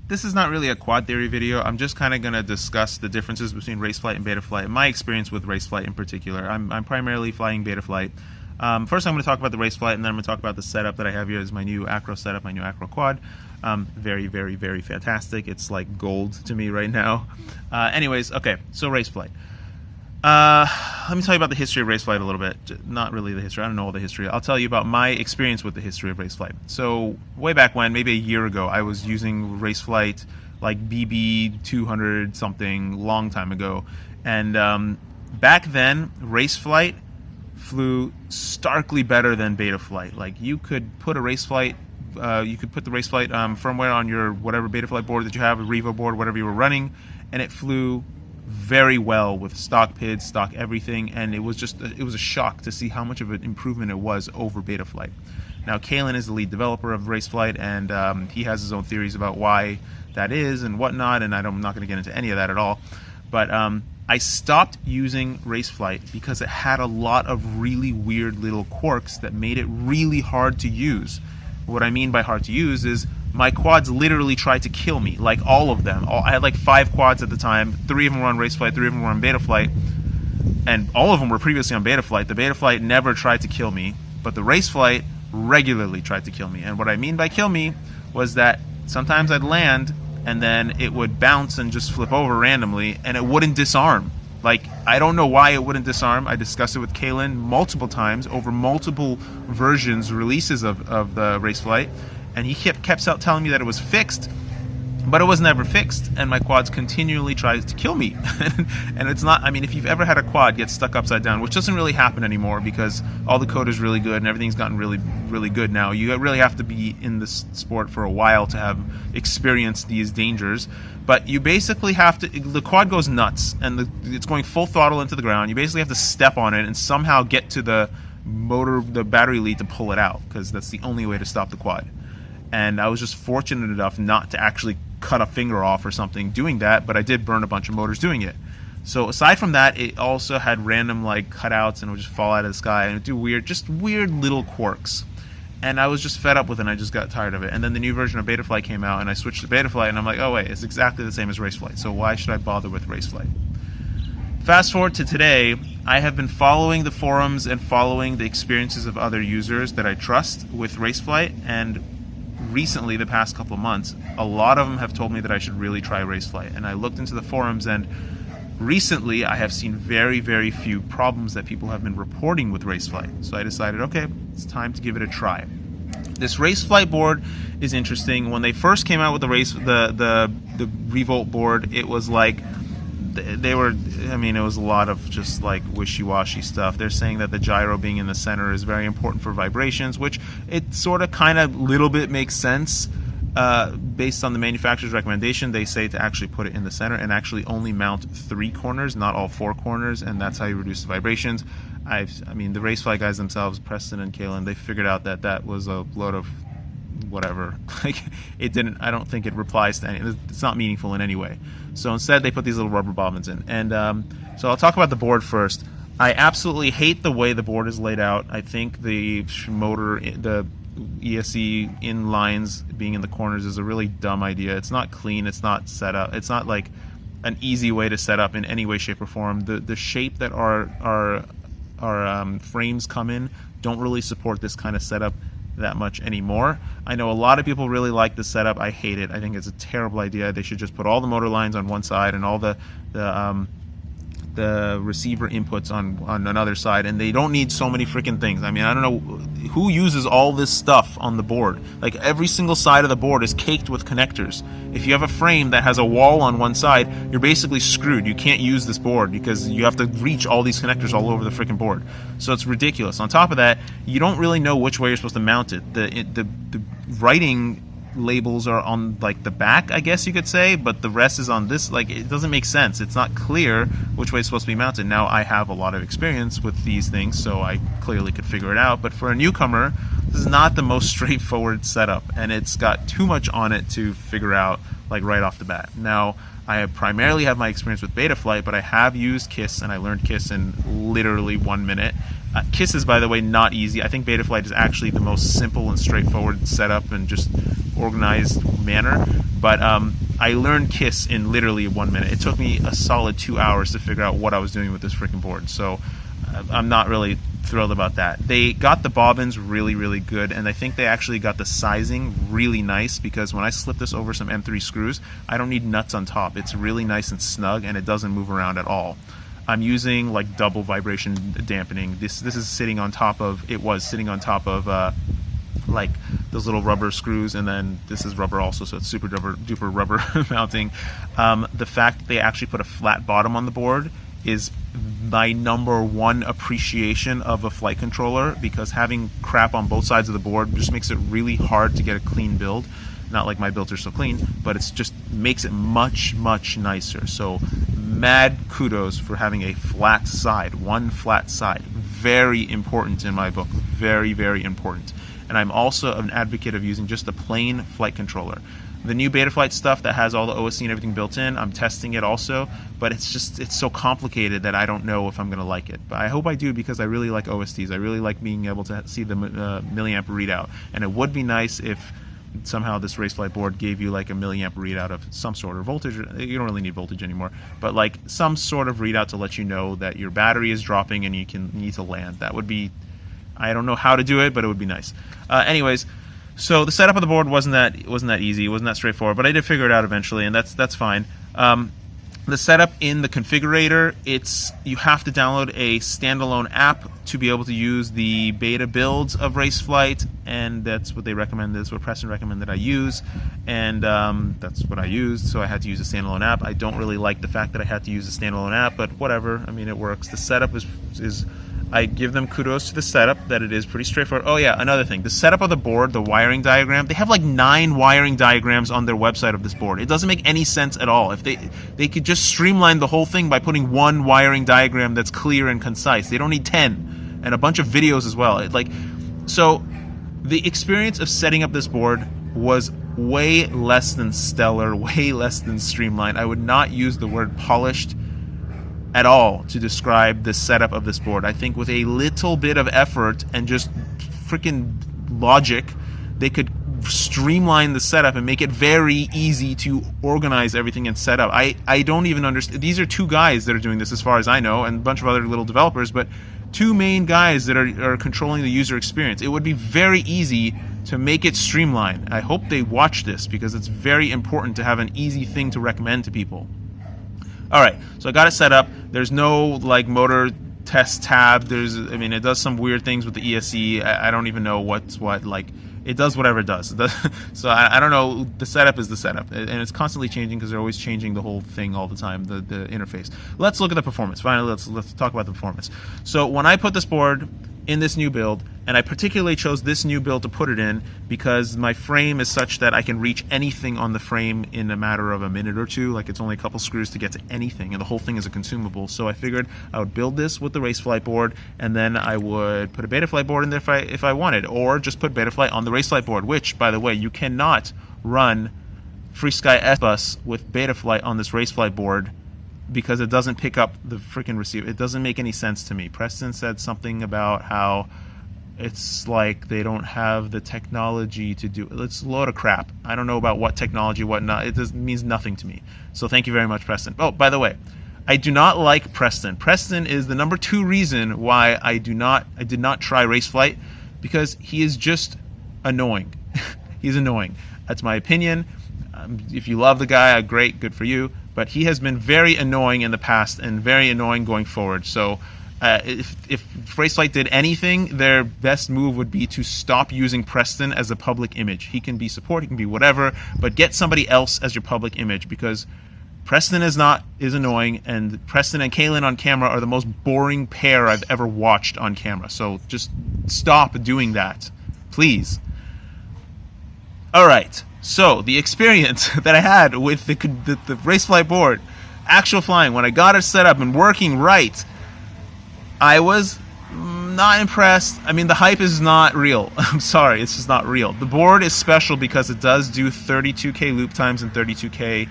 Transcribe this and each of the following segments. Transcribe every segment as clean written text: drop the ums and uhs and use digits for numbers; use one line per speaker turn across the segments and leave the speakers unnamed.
this is not really a quad theory video. I'm just kind of going to discuss the differences between RaceFlight and Betaflight, my experience with RaceFlight in particular. I'm primarily flying Betaflight. First, I'm going to talk about the RaceFlight, and then I'm going to talk about the setup that I have here. Is my new acro setup, my new acro quad. Very, very, very fantastic. It's like gold to me right now. Anyways, okay, so RaceFlight. Let me tell you about the history of RaceFlight a little bit. Not really the history. I don't know all the history. I'll tell you about my experience with the history of RaceFlight. So way back when, maybe a year ago, I was using RaceFlight like BB 200 something, long time ago. And back then, RaceFlight flew starkly better than Betaflight. Like you could put a RaceFlight, you could put the RaceFlight firmware on your whatever Betaflight board that you have, a Revo board, whatever you were running, and it flew very well with stock PIDs, stock everything, and it was a shock to see how much of an improvement it was over Betaflight. Now, Kalen is the lead developer of RaceFlight, and he has his own theories about why that is and whatnot, and I'm not going to get into any of that at all. But I stopped using RaceFlight because it had a lot of really weird little quirks that made it really hard to use. What I mean by hard to use is my quads literally tried to kill me, like all of them. I had like 5 quads at the time. 3 of them were on RaceFlight, 3 of them were on Betaflight, and all of them were previously on Betaflight. The Betaflight never tried to kill me, but the RaceFlight regularly tried to kill me. And what I mean by kill me was that sometimes I'd land and then it would bounce and just flip over randomly, and it wouldn't disarm. Like, I don't know why it wouldn't disarm. I discussed it with Kalen multiple times over multiple versions, releases of the RaceFlight, and he kept telling me that it was fixed, but it was never fixed, and my quads continually tried to kill me. And it's not, I mean, if you've ever had a quad get stuck upside down, which doesn't really happen anymore because all the code is really good and everything's gotten really, really good now. You really have to be in this sport for a while to have experienced these dangers. But you basically have to, the quad goes nuts, and it's going full throttle into the ground. You basically have to step on it and somehow get to the motor, the battery lead to pull it out, because that's the only way to stop the quad. And I was just fortunate enough not to actually cut a finger off or something doing that, but I did burn a bunch of motors doing it. So aside from that, it also had random like cutouts, and it would just fall out of the sky, and it would do weird little quirks. And I was just fed up with it, and I just got tired of it. And then the new version of Betaflight came out, and I switched to Betaflight, and I'm like, oh wait, it's exactly the same as RaceFlight, so why should I bother with RaceFlight? Fast forward to today, I have been following the forums and following the experiences of other users that I trust with RaceFlight, and recently, the past couple of months, a lot of them have told me that I should really try RaceFlight. And I looked into the forums, and recently I have seen very, very few problems that people have been reporting with RaceFlight. So I decided, okay, it's time to give it a try. This RaceFlight board is interesting. When they first came out with the Revolt board, it was like it was a lot of just like wishy-washy stuff. They're saying that the gyro being in the center is very important for vibrations, which it sort of kind of little bit makes sense. Based on the manufacturer's recommendation, they say to actually put it in the center and actually only mount 3 corners, not all 4 corners, and that's how you reduce the vibrations. The RaceFlight guys themselves, Preston and Kalen, they figured out that that was a load of whatever. Like, it didn't, I don't think it replies to any, it's not meaningful in any way. So instead they put these little rubber bobbins in. And so I'll talk about the board first. I absolutely hate the way the board is laid out. I think the motor, the ESC in lines being in the corners is a really dumb idea. It's not clean, it's not set up, it's not like an easy way to set up in any way, shape, or form. The shape that our frames come in don't really support this kind of setup that much anymore. I know a lot of people really like this setup. I hate it. I think it's a terrible idea. They should just put all the motor lines on one side and all the receiver inputs on another side, and they don't need so many freaking things. I mean, I don't know who uses all this stuff on the board. Like, every single side of the board is caked with connectors. If you have a frame that has a wall on one side, you're basically screwed. You can't use this board because you have to reach all these connectors all over the freaking board. So it's ridiculous. On top of that, you don't really know which way you're supposed to mount it. The writing labels are on like the back, I guess you could say, but the rest is on this. Like, it doesn't make sense. It's not clear which way it's supposed to be mounted. Now, I have a lot of experience with these things, so I clearly could figure it out, but for a newcomer, this is not the most straightforward setup, and it's got too much on it to figure out like right off the bat. Now, I primarily have my experience with Betaflight, but I have used KISS, and I learned KISS in literally 1 minute. KISS is, by the way, not easy. I think Betaflight is actually the most simple and straightforward setup and just organized manner. But I learned KISS in literally 1 minute. It took me a solid 2 hours to figure out what I was doing with this freaking board. So I'm not really thrilled about that. They got the bobbins really, really good, and I think they actually got the sizing really nice, because when I slip this over some M3 screws, I don't need nuts on top. It's really nice and snug, and it doesn't move around at all. I'm using like double vibration dampening. This is sitting on top of, it was sitting on top of like those little rubber screws, and then this is rubber also, so it's super duper rubber mounting. The fact that they actually put a flat bottom on the board is my #1 appreciation of a flight controller, because having crap on both sides of the board just makes it really hard to get a clean build. Not like my builds are so clean, but it's just makes it much nicer. So mad kudos for having a flat side, one flat side. Very important in my book, very important. And I'm also an advocate of using just a plain flight controller. The new Betaflight stuff that has all the OSC and everything built in, I'm testing it also, but it's so complicated that I don't know if I'm going to like it. But I hope I do, because I really like OSDs. I really like being able to see the milliamp readout. And it would be nice if somehow this RaceFlight board gave you like a milliamp readout of some sort, or voltage. You don't really need voltage anymore, but like some sort of readout to let you know that your battery is dropping and you need to land. That would be, I don't know how to do it, but it would be nice. Anyways, so the setup of the board wasn't that easy. It wasn't that straightforward, but I did figure it out eventually, and that's fine. The setup in the configurator, you have to download a standalone app to be able to use the beta builds of RaceFlight, and that's what they recommend. That's what Preston recommended I use, and that's what I used. So I had to use a standalone app. I don't really like the fact that I had to use a standalone app, but whatever. I mean, it works. The setup is I give them kudos to the setup, that it is pretty straightforward. Oh yeah, another thing, the setup of the board, the wiring diagram, they have like 9 wiring diagrams on their website of this board. It doesn't make any sense at all. If they could just streamline the whole thing by putting one wiring diagram that's clear and concise. They don't need 10, and a bunch of videos as well. So the experience of setting up this board was way less than stellar, way less than streamlined. I would not use the word polished at all to describe the setup of this board. I think with a little bit of effort and just freaking logic, they could streamline the setup and make it very easy to organize everything and set up. I don't even understand. These are 2 guys that are doing this, as far as I know, and a bunch of other little developers, but 2 main guys that are controlling the user experience. It would be very easy to make it streamlined. I hope they watch this, because it's very important to have an easy thing to recommend to people. Alright, so I got it set up. There's no like motor test tab. It does some weird things with the ESC. I don't even know what's what. Like, it does whatever it does. So I don't know. The setup is the setup, and it's constantly changing, because they're always changing the whole thing all the time, the interface. Let's look at the performance. Finally, let's talk about the performance. So when I put this board in this new build, and I particularly chose this new build to put it in because my frame is such that I can reach anything on the frame in a matter of a minute or 2. Like, it's only a couple screws to get to anything, and the whole thing is a consumable. So I figured I would build this with the RaceFlight board, and then I would put a Betaflight board in there if I wanted, or just put Betaflight on the RaceFlight board, which, by the way, you cannot run FreeSky S-Bus with Betaflight on this RaceFlight board, because it doesn't pick up the freaking receiver. It doesn't make any sense to me. Preston said something about how it's like they don't have the technology to do it. It's a load of crap. I don't know about what technology, what not. It means nothing to me. So thank you very much, Preston. Oh, by the way, I do not like Preston. Preston is the #2 reason why I did not try RaceFlight, because he is just annoying. He's annoying. That's my opinion. If you love the guy, great, good for you. But he has been very annoying in the past and very annoying going forward. So if RaceFlight did anything, their best move would be to stop using Preston as a public image. He can be support, he can be whatever, but get somebody else as your public image, because Preston is annoying, and Preston and Kaylin on camera are the most boring pair I've ever watched on camera. So just stop doing that, please. All right. So the experience that I had with the RaceFlight board, actual flying, when I got it set up and working right, I was not impressed. I mean, the hype is not real. I'm sorry, it's just not real. The board is special because it does do 32K loop times and 32K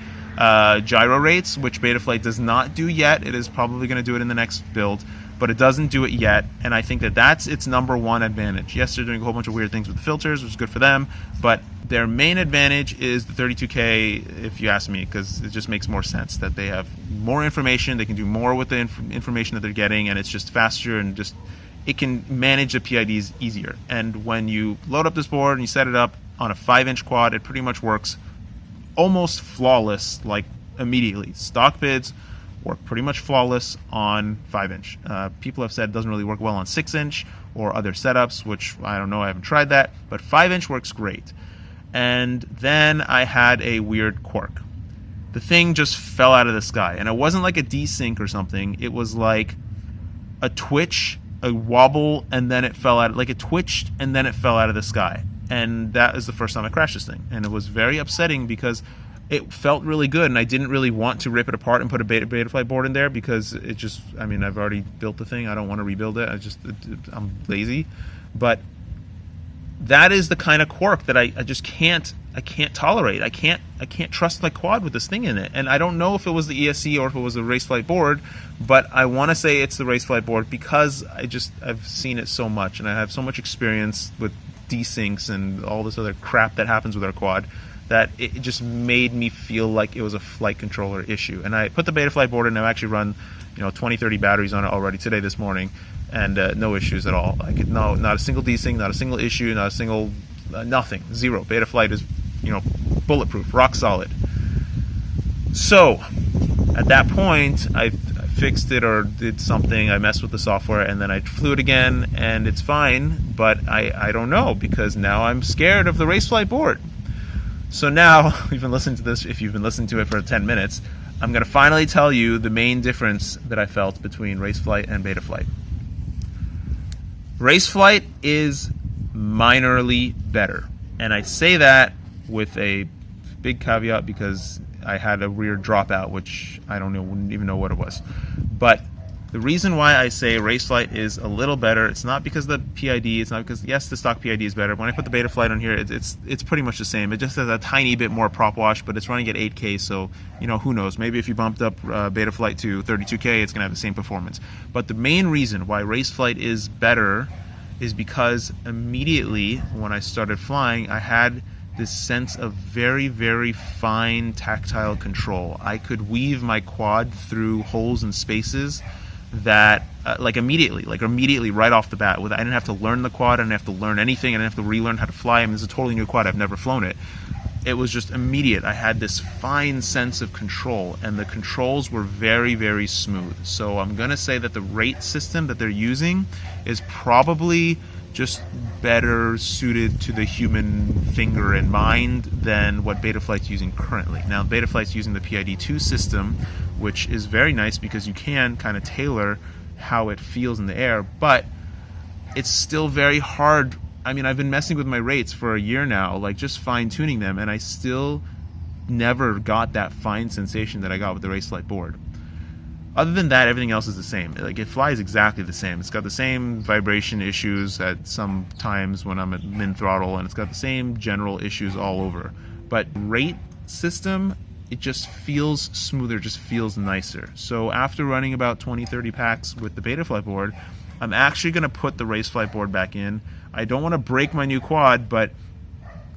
gyro rates, which Betaflight does not do yet. It is probably going to do it in the next build, but it doesn't do it yet, and I think that that's its number one advantage. Yes, they're doing a whole bunch of weird things with the filters, which is good for them, but their main advantage is the 32K, if you ask me, because it just makes more sense that they have more information, they can do more with the information that they're getting, and it's just faster, and just it can manage the PIDs easier. And when you load up this board and you set it up on a 5-inch quad, it pretty much works almost flawless, like immediately. Stock bids work pretty much flawless on 5-inch. People have said it doesn't really work well on 6-inch or other setups, which I don't know, I haven't tried that, but 5-inch works great. And then I had a weird quirk. The thing just fell out of the sky, and it wasn't like a desync or something. It was like a twitch, a wobble, and then it fell out. Like it twitched and then it fell out of the sky. And that is the first time I crashed this thing, and it was very upsetting because it felt really good, and I didn't really want to rip it apart and put a Betaflight board in there because it just, I mean, I've already built the thing. I don't want to rebuild it. I'm lazy. But that is the kind of quirk that I just can't tolerate. I can't trust my quad with this thing in it. And I don't know if it was the ESC or if it was the RaceFlight board, but I want to say it's the RaceFlight board because I've seen it so much, and I have so much experience with desyncs and all this other crap that happens with our quad, that it just made me feel like it was a flight controller issue. And I put the Betaflight board in, and I've actually run 20-30 batteries on it already today, this morning, and no issues at all. Not a single desync, not a single issue, not a single nothing, zero. Betaflight is bulletproof, rock solid. So at that point, I fixed it or did something. I messed with the software, and then I flew it again, and it's fine. But I don't know, because now I'm scared of the RaceFlight board. So now, you've been listening to this, if you've been listening to it for 10 minutes, I'm going to finally tell you the main difference that I felt between RaceFlight and Betaflight. RaceFlight is minorly better. And I say that with a big caveat because I had a weird dropout, which I wouldn't even know what it was. But the reason why I say RaceFlight is a little better, it's not because of the PID, it's not because, yes, the stock PID is better. When I put the Betaflight on here, it's pretty much the same. It just has a tiny bit more prop wash, but it's running at 8K, so, who knows. Maybe if you bumped up Betaflight to 32K, it's going to have the same performance. But the main reason why RaceFlight is better is because immediately when I started flying, I had this sense of very, very fine tactile control. I could weave my quad through holes and spaces that immediately right off the bat. I didn't have to learn the quad, I didn't have to learn anything, I didn't have to relearn how to fly. I mean, this is a totally new quad, I've never flown it. It was just immediate. I had this fine sense of control, and the controls were very, very smooth. So I'm gonna say that the rate system that they're using is probably just better suited to the human finger and mind than what Betaflight's using currently. Now, Betaflight's using the PID2 system, which is very nice because you can kind of tailor how it feels in the air, but it's still very hard. I mean, I've been messing with my rates for a year now, like just fine-tuning them, and I still never got that fine sensation that I got with the RaceFlight board. Other than that, everything else is the same. Like, it flies exactly the same. It's got the same vibration issues at some times when I'm at min throttle, and it's got the same general issues all over. But rate system, it just feels smoother, just feels nicer. So after running about 20-30 packs with the Betaflight board, I'm actually going to put the RaceFlight board back in. I don't want to break my new quad, but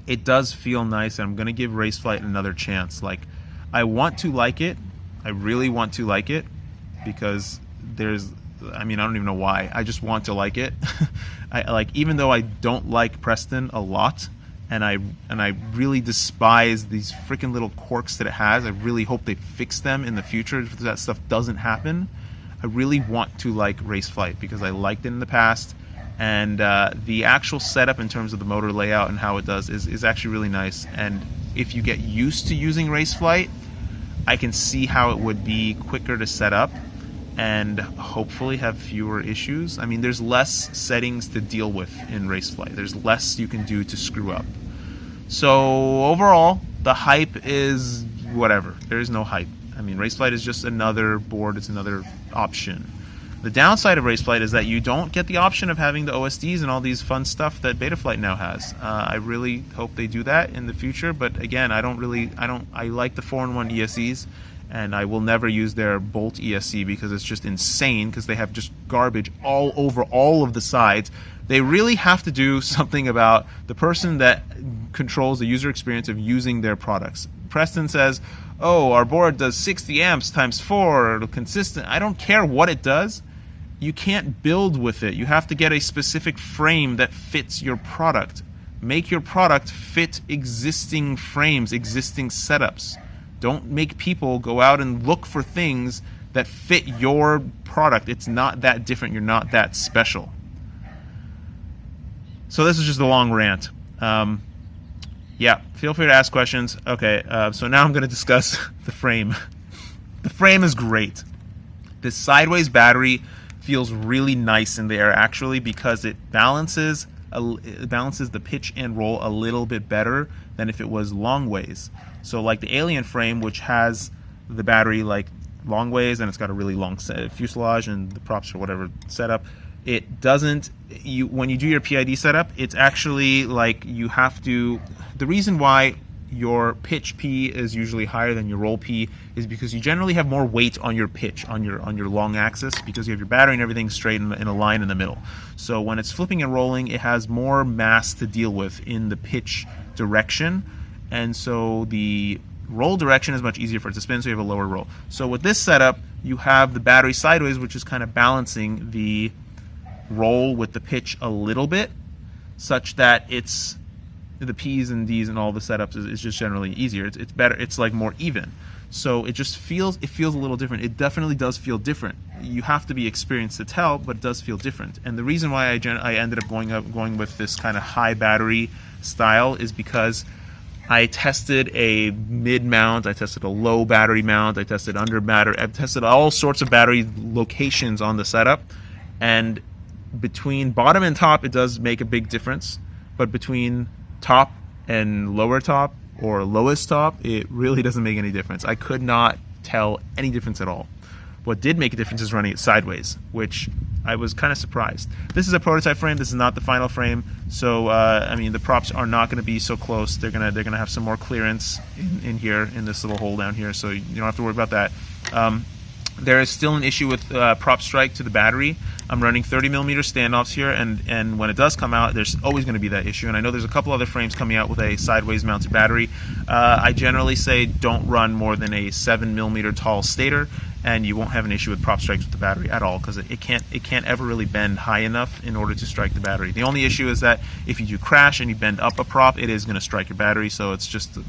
it does feel nice, and I'm going to give RaceFlight another chance. Like, I want to like it. I really want to like it. Because I don't even know why. I just want to like it. Even though I don't like Preston a lot, and I really despise these freaking little quirks that it has. I really hope they fix them in the future if that stuff doesn't happen. I really want to like RaceFlight because I liked it in the past, and the actual setup in terms of the motor layout and how it does is actually really nice. And if you get used to using RaceFlight, I can see how it would be quicker to set up and hopefully have fewer issues. I mean, there's less settings to deal with in RaceFlight. There's less you can do to screw up. So overall, the hype is whatever. There is no hype. I mean, RaceFlight is just another board. It's another option. The downside of RaceFlight is that you don't get the option of having the OSDs and all these fun stuff that Betaflight now has. I really hope they do that in the future, but again, I like the 4-in-1 ESCs, and I will never use their Bolt ESC because it's just insane, because they have just garbage all over all of the sides. They really have to do something about the person that controls the user experience of using their products. Preston says, oh, our board does 60 amps times 4, consistent. I don't care what it does. You can't build with it. You have to get a specific frame that fits your product. Make your product fit existing frames, existing setups. Don't make people go out and look for things that fit your product. It's not that different. You're not that special. So this is just a long rant. Yeah, feel free to ask questions. Okay, so now I'm going to discuss the frame. The frame is great. This sideways battery feels really nice in the air, actually, because it balances the pitch and roll a little bit better than if it was long ways. So like the Alien frame, which has the battery like long ways, and it's got a really long fuselage and the props or whatever setup, it doesn't, when you do your PID setup, it's actually like you have to, the reason why your pitch P is usually higher than your roll P is because you generally have more weight on your pitch, on your long axis, because you have your battery and everything straight in a line in the middle. So when it's flipping and rolling, it has more mass to deal with in the pitch direction, and so the roll direction is much easier for it to spin, so you have a lower roll. So with this setup, you have the battery sideways, which is kind of balancing the roll with the pitch a little bit, such that it's the P's and D's and all the setups is just generally easier. It's better. It's like more even. So it just feels a little different. It definitely does feel different. You have to be experienced to tell, but it does feel different. And the reason why I ended up going with this kind of high battery style is because I tested a mid mount, I tested a low battery mount, I tested under battery, I've tested all sorts of battery locations on the setup, and between bottom and top it does make a big difference, but between top and lower top or lowest top, it really doesn't make any difference. I could not tell any difference at all. What did make a difference is running it sideways, which I was kind of surprised. This is a prototype frame. This is not the final frame, so I mean the props are not going to be so close. They're gonna have some more clearance in here, in this little hole down here, so you don't have to worry about that. There is still an issue with prop strike to the battery. I'm running 30mm standoffs here, and when it does come out, there's always going to be that issue. And I know there's a couple other frames coming out with a sideways mounted battery. I generally say don't run more than a 7mm tall stator, and you won't have an issue with prop strikes with the battery at all, because it can't ever really bend high enough in order to strike the battery. The only issue is that if you do crash and you bend up a prop, it is going to strike your battery, so it's just a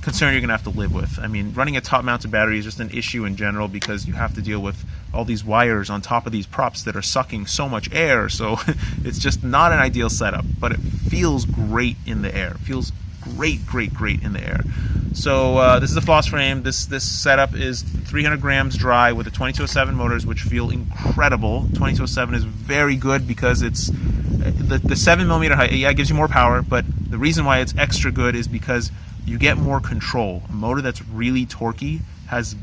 concern you're going to have to live with. I mean, running a top mounted battery is just an issue in general, because you have to deal with all these wires on top of these props that are sucking so much air, so it's just not an ideal setup, but it feels great in the air. It feels great in the air. So this is a floss frame. This setup is 300 grams dry with the 2207 motors, which feel incredible. 2207 is very good because it's the 7mm height. Yeah, it gives you more power, but the reason why it's extra good is because you get more control. A motor that's really torquey is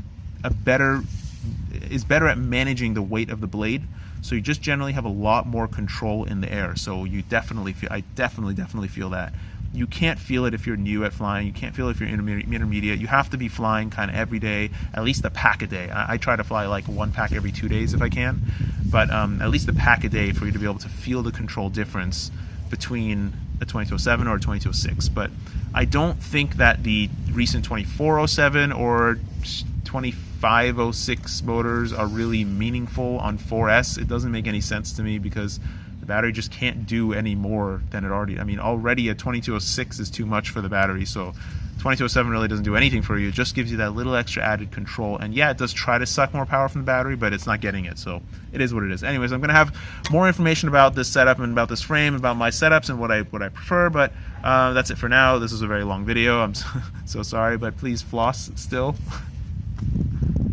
better at managing the weight of the blade, so you just generally have a lot more control in the air. So you definitely feel, I definitely feel that. You can't feel it if you're new at flying. You can't feel it if you're intermediate. You have to be flying kind of every day, at least a pack a day. I try to fly like one pack every 2 days if I can, but at least a pack a day for you to be able to feel the control difference between a 2207 or a 2206. But I don't think that the recent 2407 or 2506 motors are really meaningful on 4S. It doesn't make any sense to me because the battery just can't do any more than it already. I mean, already a 2206 is too much for the battery, so 2207 really doesn't do anything for you. It just gives you that little extra added control. And yeah, it does try to suck more power from the battery, but it's not getting it, so it is what it is. Anyways, I'm going to have more information about this setup and about this frame, about my setups and what I prefer, but that's it for now. This is a very long video. I'm so sorry, but please floss still.